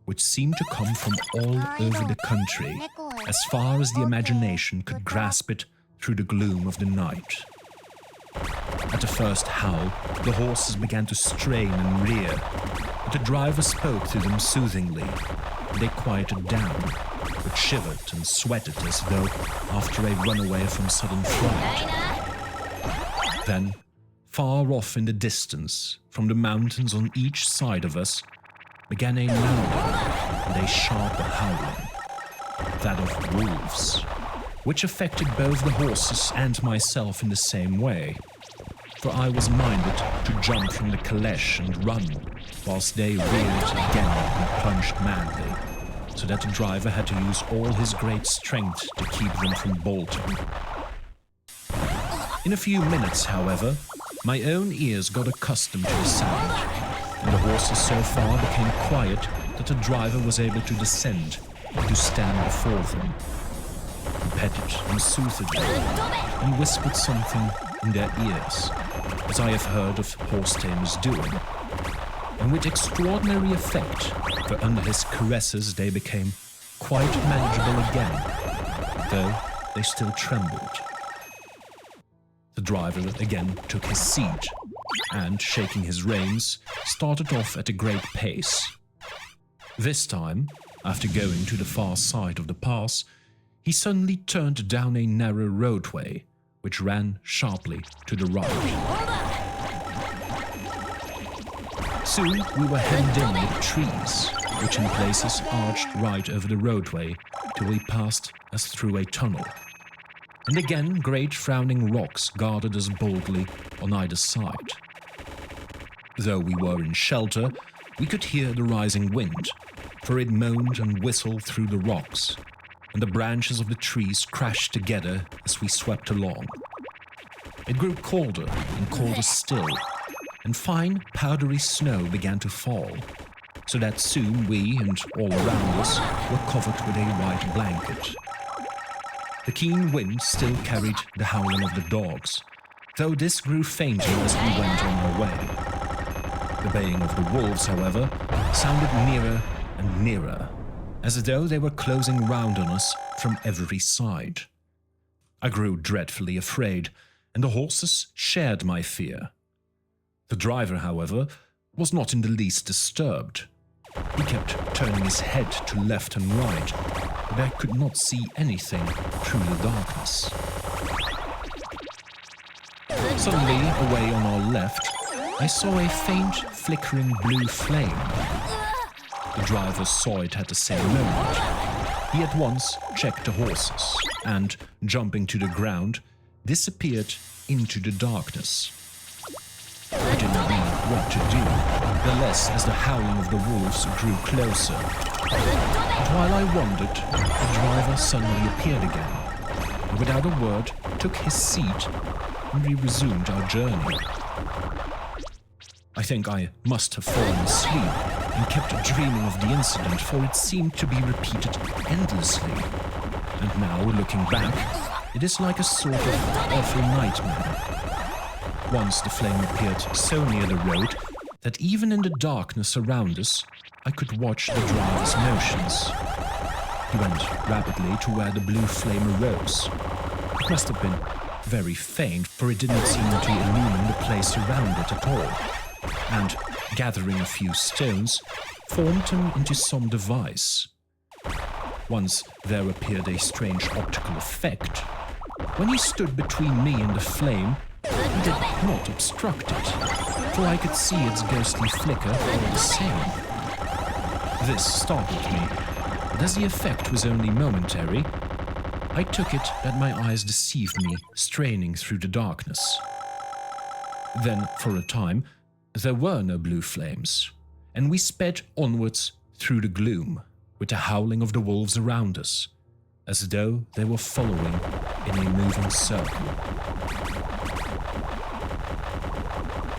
which seemed to come from all over the country, as far as the imagination could grasp it through the gloom of the night. At the first howl, the horses began to strain and rear, but the driver spoke to them soothingly, and they quieted down, but shivered and sweated as though after a runaway from sudden fright. Then, far off in the distance, from the mountains on each side of us, began a louder and a sharper howling, that of wolves, which affected both the horses and myself in the same way, for I was minded to jump from the caleche and run, whilst they reared again and plunged madly, so that the driver had to use all his great strength to keep them from bolting. In a few minutes, however, my own ears got accustomed to the sound, and the horses so far became quiet that the driver was able to descend and to stand before them. He petted and soothed them, and whispered something in their ears, as I have heard of horse-tamers doing, and with extraordinary effect, for under his caresses they became quite manageable again, though they still trembled. The driver again took his seat, and, shaking his reins, started off at a great pace. This time, after going to the far side of the pass, he suddenly turned down a narrow roadway, which ran sharply to the right. Soon we were hemmed in with trees, which in places arched right over the roadway till we passed as through a tunnel. And again great frowning rocks guarded us boldly on either side. Though we were in shelter, we could hear the rising wind, for it moaned and whistled through the rocks, and the branches of the trees crashed together as we swept along. It grew colder and colder still, and fine powdery snow began to fall, so that soon we and all around us were covered with a white blanket. The keen wind still carried the howling of the dogs, though this grew fainter as we went on our way. The baying of the wolves, however, sounded nearer and nearer, as though they were closing round on us from every side. I grew dreadfully afraid, and the horses shared my fear. The driver, however, was not in the least disturbed. He kept turning his head to left and right, but I could not see anything through the darkness. Suddenly, away on our left, I saw a faint, flickering blue flame. The driver saw it at the same moment. He at once checked the horses and, jumping to the ground, disappeared into the darkness. I didn't know what to do, the less as the howling of the wolves grew closer. But while I wondered, the driver suddenly appeared again, and without a word took his seat, and we resumed our journey. I think I must have fallen asleep and kept dreaming of the incident, for it seemed to be repeated endlessly. And now, looking back, it is like a sort of awful nightmare. Once the flame appeared so near the road that even in the darkness around us, I could watch the driver's motions. He went rapidly to where the blue flame arose. It must have been very faint, for it didn't seem to illumine the place around it at all, and, gathering a few stones, formed them into some device. Once there appeared a strange optical effect. When he stood between me and the flame, he did not obstruct it, for I could see its ghostly flicker all the same. This startled me, but as the effect was only momentary, I took it that my eyes deceived me, straining through the darkness. Then, for a time, there were no blue flames, and we sped onwards through the gloom, with the howling of the wolves around us, as though they were following in a moving circle.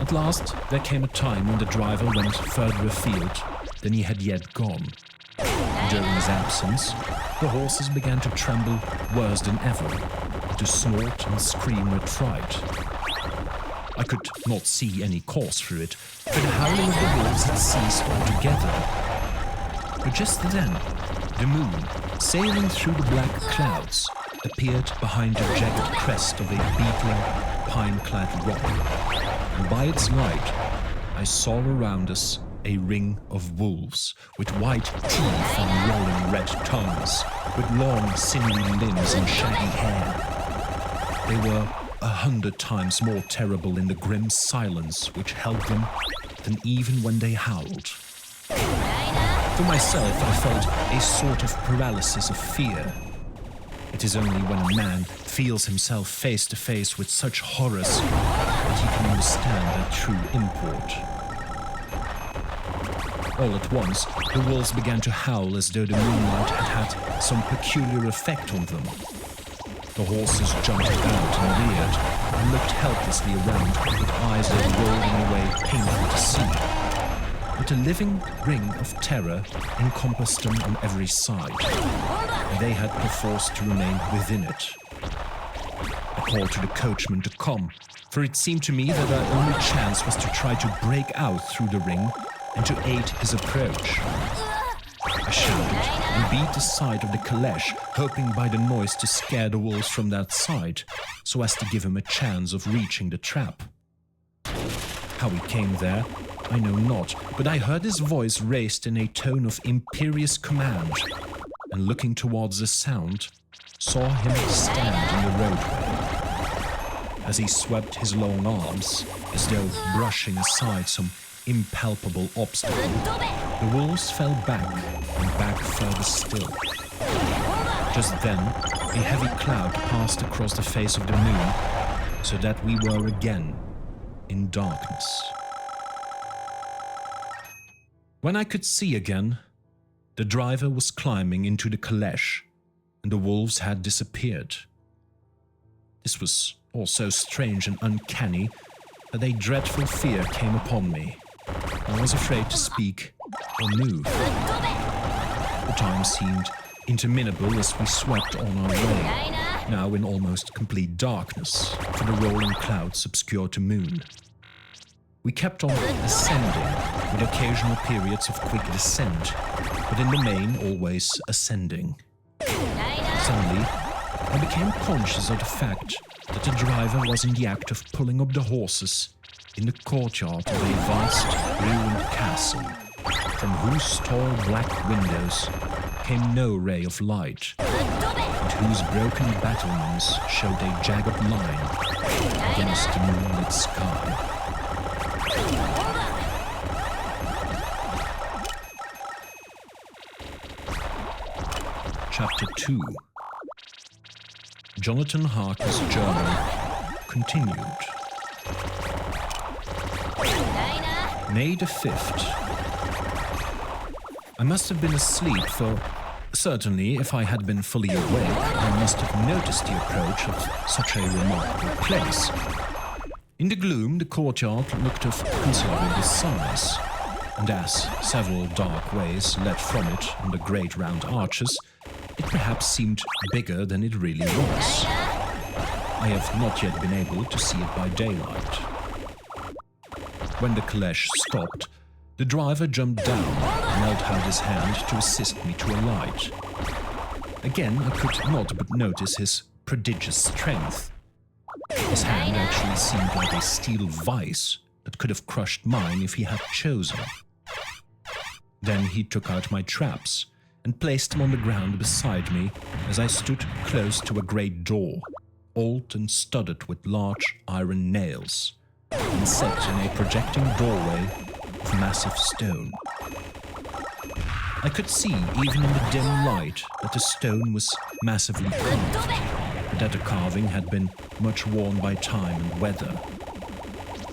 At last, there came a time when the driver went further afield than he had yet gone. During his absence, the horses began to tremble worse than ever, and to snort and scream with fright. I could not see any cause for it, for the howling of the wolves had ceased altogether. But just then, the moon, sailing through the black clouds, appeared behind the jagged crest of a beetling, pine-clad rock, and by its light, I saw around us a ring of wolves with white teeth and rolling red tongues, with long, sinewy limbs and shaggy hair. They were 100 times more terrible in the grim silence which held them than even when they howled. For myself, I felt a sort of paralysis of fear. It is only when a man feels himself face to face with such horrors that he can understand their true import. All at once, the wolves began to howl as though the moonlight had had some peculiar effect on them. The horses jumped out and reared and looked helplessly around with eyes that were rolling away painful to see. But a living ring of terror encompassed them on every side, and they had perforce to remain within it. I called to the coachman to come, for it seemed to me that our only chance was to try to break out through the ring and to aid his approach. I shouted and beat the side of the caleche, hoping by the noise to scare the wolves from that side, so as to give him a chance of reaching the trap. How he came there, I know not, but I heard his voice raised in a tone of imperious command, and looking towards the sound, saw him stand in the roadway. As he swept his long arms, as though brushing aside some impalpable obstacle, the wolves fell back and back further still. Just then, a heavy cloud passed across the face of the moon, so that we were again in darkness. When I could see again, the driver was climbing into the caleche, and the wolves had disappeared. This was all so strange and uncanny that a dreadful fear came upon me. I was afraid to speak or move. The time seemed interminable as we swept on our way, now in almost complete darkness, for the rolling clouds obscured the moon. We kept on ascending, with occasional periods of quick descent, but in the main always ascending. Suddenly, I became conscious of the fact that the driver was in the act of pulling up the horses in the courtyard of a vast, ruined castle, from whose tall black windows came no ray of light, and whose broken battlements showed a jagged line against the moonlit sky. Chapter 2. Jonathan Harker's journey continued. May the 5th. I must have been asleep, for certainly if I had been fully awake, I must have noticed the approach of such a remarkable place. In the gloom, the courtyard looked of considerable size, and as several dark ways led from it under great round arches, it perhaps seemed bigger than it really was. I have not yet been able to see it by daylight. When the caleche stopped, the driver jumped down and held out his hand to assist me to alight. Again, I could not but notice his prodigious strength. His hand actually seemed like a steel vice that could have crushed mine if he had chosen. Then he took out my traps and placed them on the ground beside me as I stood close to a great door, old and studded with large iron nails, and set in a projecting doorway of massive stone. I could see, even in the dim light, that the stone was massively carved, and that the carving had been much worn by time and weather.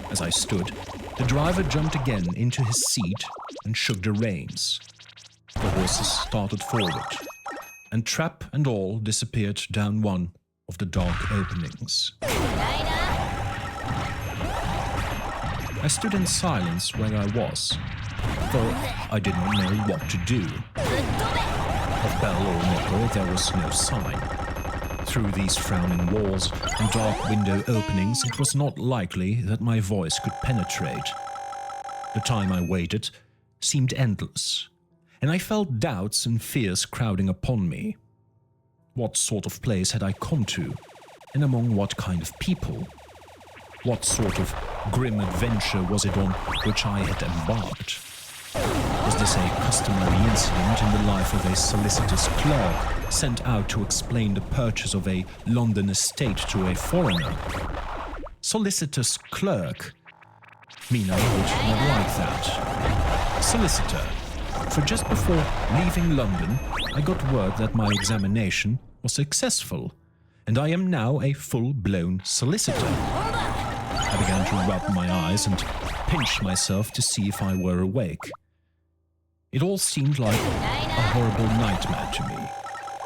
As I stood, the driver jumped again into his seat and shook the reins. The horses started forward, and trap and all disappeared down one of the dark openings. I stood in silence where I was, for I did not know what to do. Of bell or neko there was no sign. Through these frowning walls and dark window openings it was not likely that my voice could penetrate. The time I waited seemed endless, and I felt doubts and fears crowding upon me. What sort of place had I come to, and among what kind of people? What sort of grim adventure was it on which I had embarked? Was this a customary incident in the life of a solicitors clerk sent out to explain the purchase of a London estate to a foreigner? Solicitor's clerk? Mina would not like that. Solicitor. For just before leaving London, I got word that my examination was successful, and I am now a full-blown solicitor. I began to rub my eyes and pinch myself to see if I were awake. It all seemed like a horrible nightmare to me,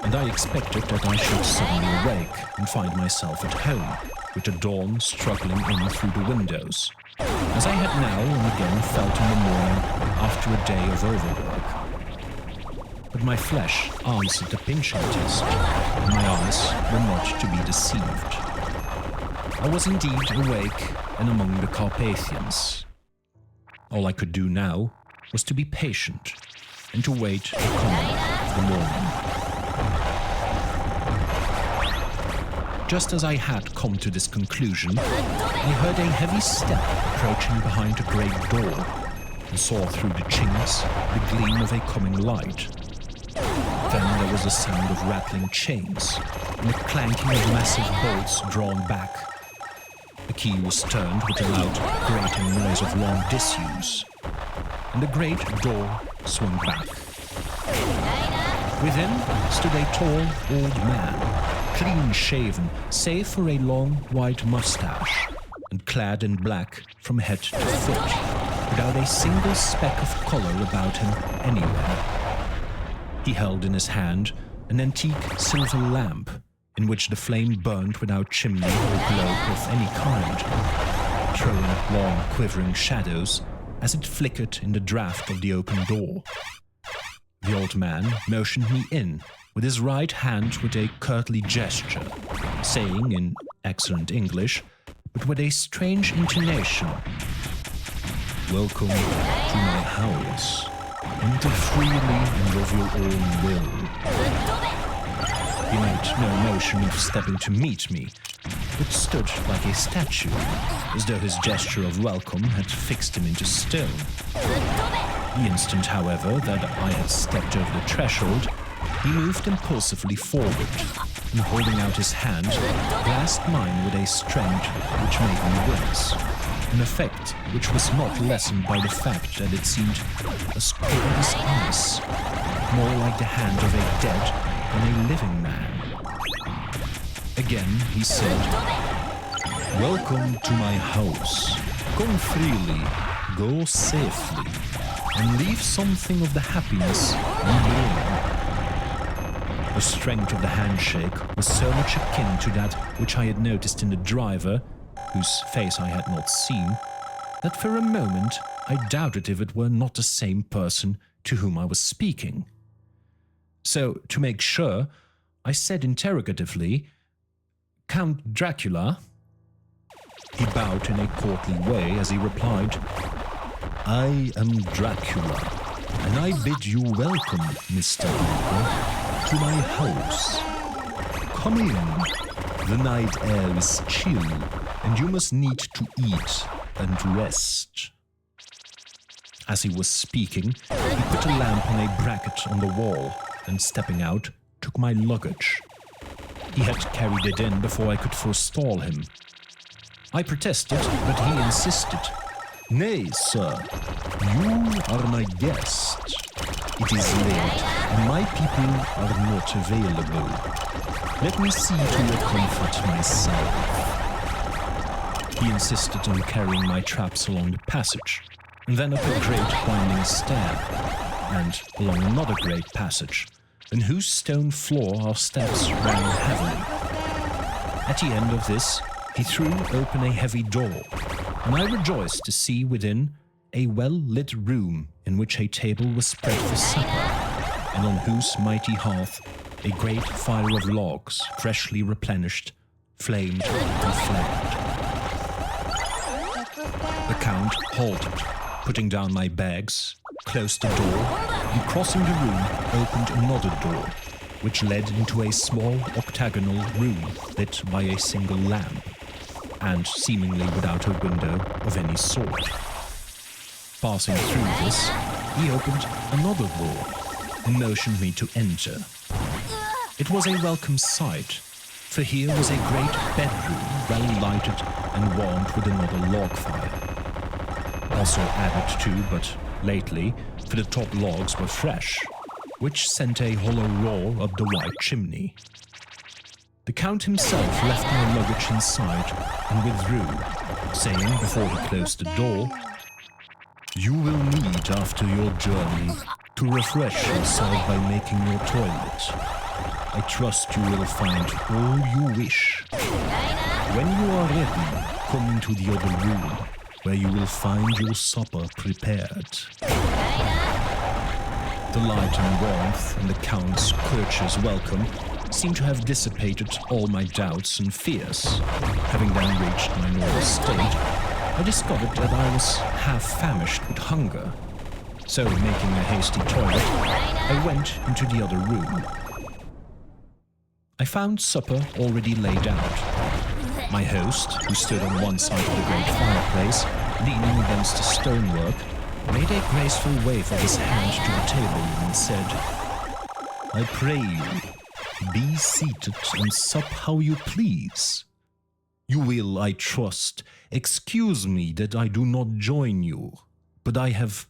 and I expected that I should suddenly awake and find myself at home, with the dawn struggling in through the windows, as I had now and again felt in the morning after a day of overwork. But my flesh answered the pinching test, and my eyes were not to be deceived. I was indeed awake and among the Carpathians. All I could do now was to be patient and to wait the coming of the morning. Just as I had come to this conclusion, I heard a heavy step approaching behind the great door and saw through the chinks the gleam of a coming light. Then there was a sound of rattling chains and the clanking of massive bolts drawn back. The key was turned with a loud grating noise of long disuse, and the great door swung back. Within stood a tall old man, clean-shaven save for a long white mustache, and clad in black from head to foot, without a single speck of color about him anywhere. He held in his hand an antique silver lamp, in which the flame burned without chimney or globe of any kind, throwing long quivering shadows as it flickered in the draught of the open door. The old man motioned me in with his right hand with a courtly gesture, saying in excellent English, but with a strange intonation, "Welcome to my house. Enter freely and of your own will." He made no motion of stepping to meet me, but stood like a statue, as though his gesture of welcome had fixed him into stone. The instant, however, that I had stepped over the threshold, he moved impulsively forward, and holding out his hand, grasped mine with a strength which made me wince, an effect which was not lessened by the fact that it seemed as cold as ice, more like the hand of a dead than a living man. Again he said, "Welcome to my house. Come freely, go safely, and leave something of the happiness you bring." The strength of the handshake was so much akin to that which I had noticed in the driver, whose face I had not seen, that for a moment I doubted if it were not the same person to whom I was speaking. So, to make sure, I said interrogatively, "Count Dracula?" He bowed in a courtly way as he replied, "I am Dracula, and I bid you welcome, Mr. Harper, to my house. Come in. The night air is chill, and you must need to eat and rest." As he was speaking, he put a lamp on a bracket on the wall, and stepping out, took my luggage. He had carried it in before I could forestall him. I protested, but he insisted. "Nay, sir, you are my guest. It is late, and my people are not available. Let me see to your comfort myself." He insisted on carrying my traps along the passage, and then up a great winding stair, and along another great passage, in whose stone floor our steps ran heavily. At the end of this, he threw open a heavy door, and I rejoiced to see within a well-lit room in which a table was spread for supper, and on whose mighty hearth a great fire of logs, freshly replenished, flamed and flared. The Count halted, putting down my bags, closed the door, and crossing the room opened another door, which led into a small octagonal room lit by a single lamp, and seemingly without a window of any sort. Passing through this, he opened another door and motioned me to enter. It was a welcome sight, for here was a great bedroom well lighted and warmed with another log fire. Also added to, but lately, for the top logs were fresh, which sent a hollow roar up the wide chimney. The Count himself left my luggage inside and withdrew, saying before he closed the door, "You will need after your journey to refresh yourself by making your toilet. I trust you will find all you wish. When you are ready, come into the other room, where you will find your supper prepared." The light and warmth and the Count's courteous welcome seemed to have dissipated all my doubts and fears. Having then reached my normal state, I discovered that I was half famished with hunger. So, making a hasty toilet, I went into the other room. I found supper already laid out. My host, who stood on one side of the great fireplace, leaning against the stonework, made a graceful wave of his hand to the table and said, "I pray you, be seated and sup how you please. You will, I trust, excuse me that I do not join you, but I have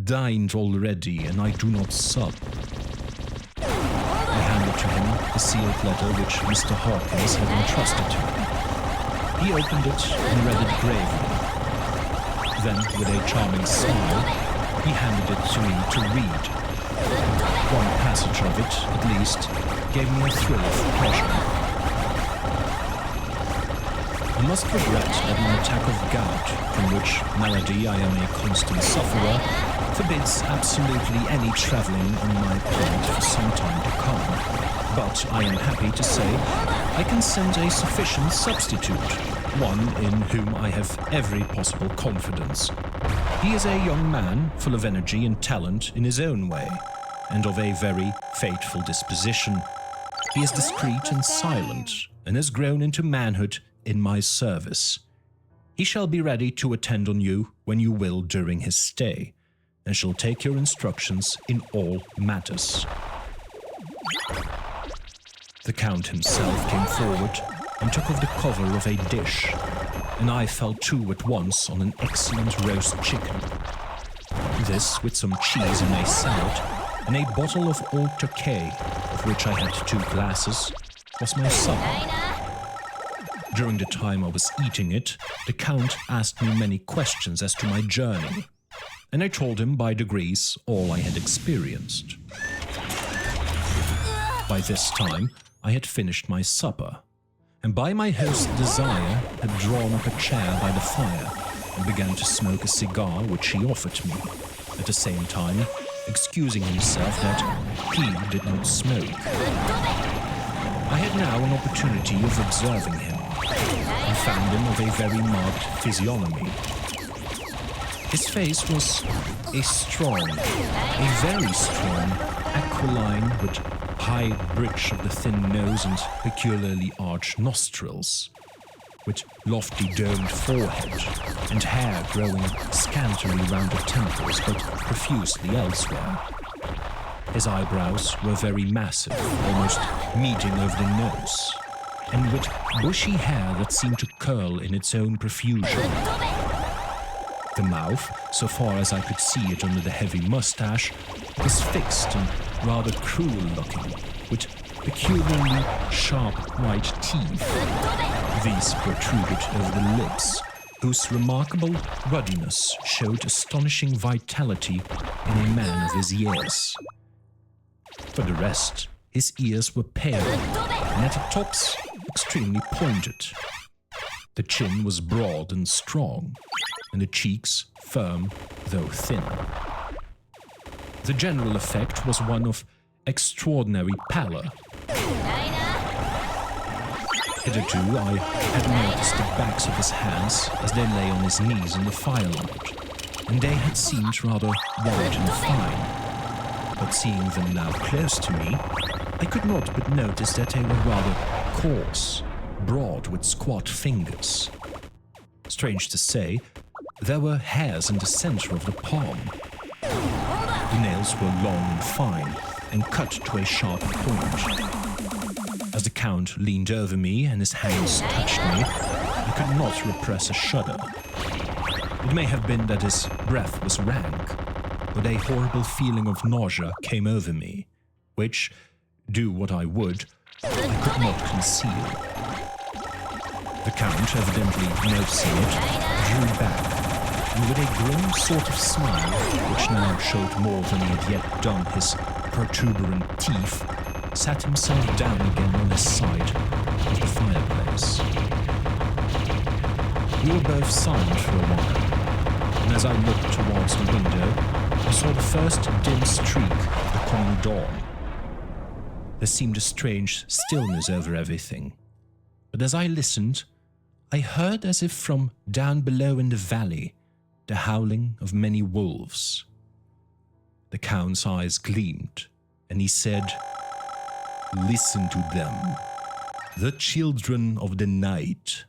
dined already and I do not sup." I handed to him the sealed letter which Mr. Hawkins had entrusted to him. He opened it and read it gravely. Then, with a charming smile, he handed it to me to read. One passage of it, at least, gave me a thrill of pleasure. "I must regret that an attack of gout, from which malady I am a constant sufferer, forbids absolutely any travelling on my part for some time to come. But I am happy to say I can send a sufficient substitute, one in whom I have every possible confidence. He is a young man, full of energy and talent in his own way, and of a very fateful disposition. He is discreet and silent, and has grown into manhood in my service. He shall be ready to attend on you when you will during his stay, and shall take your instructions in all matters." The Count himself came forward and took off the cover of a dish, and I fell to at once on an excellent roast chicken. This, with some cheese and a salad, and a bottle of Old Tokay, of which I had 2 glasses, was my supper. During the time I was eating it, the Count asked me many questions as to my journey, and I told him by degrees all I had experienced. By this time, I had finished my supper, and by my host's desire had drawn up a chair by the fire and began to smoke a cigar which he offered me, at the same time excusing himself that he did not smoke. I had now an opportunity of observing him, and found him of a very marked physiognomy. His face was a very strong, aquiline, with high bridge of the thin nose and peculiarly arched nostrils, with lofty domed forehead, and hair growing scantily round the temples but profusely elsewhere. His eyebrows were very massive, almost meeting over the nose, and with bushy hair that seemed to curl in its own profusion. The mouth, so far as I could see it under the heavy mustache, was fixed and rather cruel-looking, with peculiarly sharp white teeth. These protruded over the lips, whose remarkable ruddiness showed astonishing vitality in a man of his years. For the rest, his ears were pale, and at the tops extremely pointed. The chin was broad and strong, and the cheeks firm though thin. The general effect was one of extraordinary pallor. Hitherto I had noticed the backs of his hands as they lay on his knees in the firelight, and they had seemed rather white and fine. but seeing them now close to me, I could not but notice that they were rather coarse, broad with squat fingers. Strange to say, there were hairs in the center of the palm. The nails were long and fine and cut to a sharp point. As the Count leaned over me and his hands touched me, I could not repress a shudder. It may have been that his breath was rank, but a horrible feeling of nausea came over me, which, do what I would, I could not conceal. The Count, evidently noticing it, drew back, and with a grim sort of smile, which now showed more than he had yet done his protuberant teeth, sat himself down again on his side of the fireplace. We were both silent for a while, and as I looked towards the window, I saw the first dim streak of the coming dawn. There seemed a strange stillness over everything, but as I listened, I heard as if from down below in the valley the howling of many wolves. The Count's eyes gleamed, and he said, "Listen to them, the children of the night.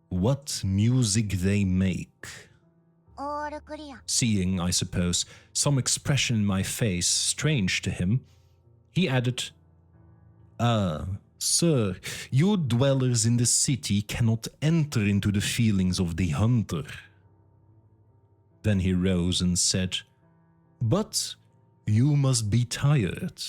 What music they make." Seeing, I suppose, some expression in my face strange to him, he added, "Ah, sir, you dwellers in the city cannot enter into the feelings of the hunter." Then he rose and said, "But you must be tired.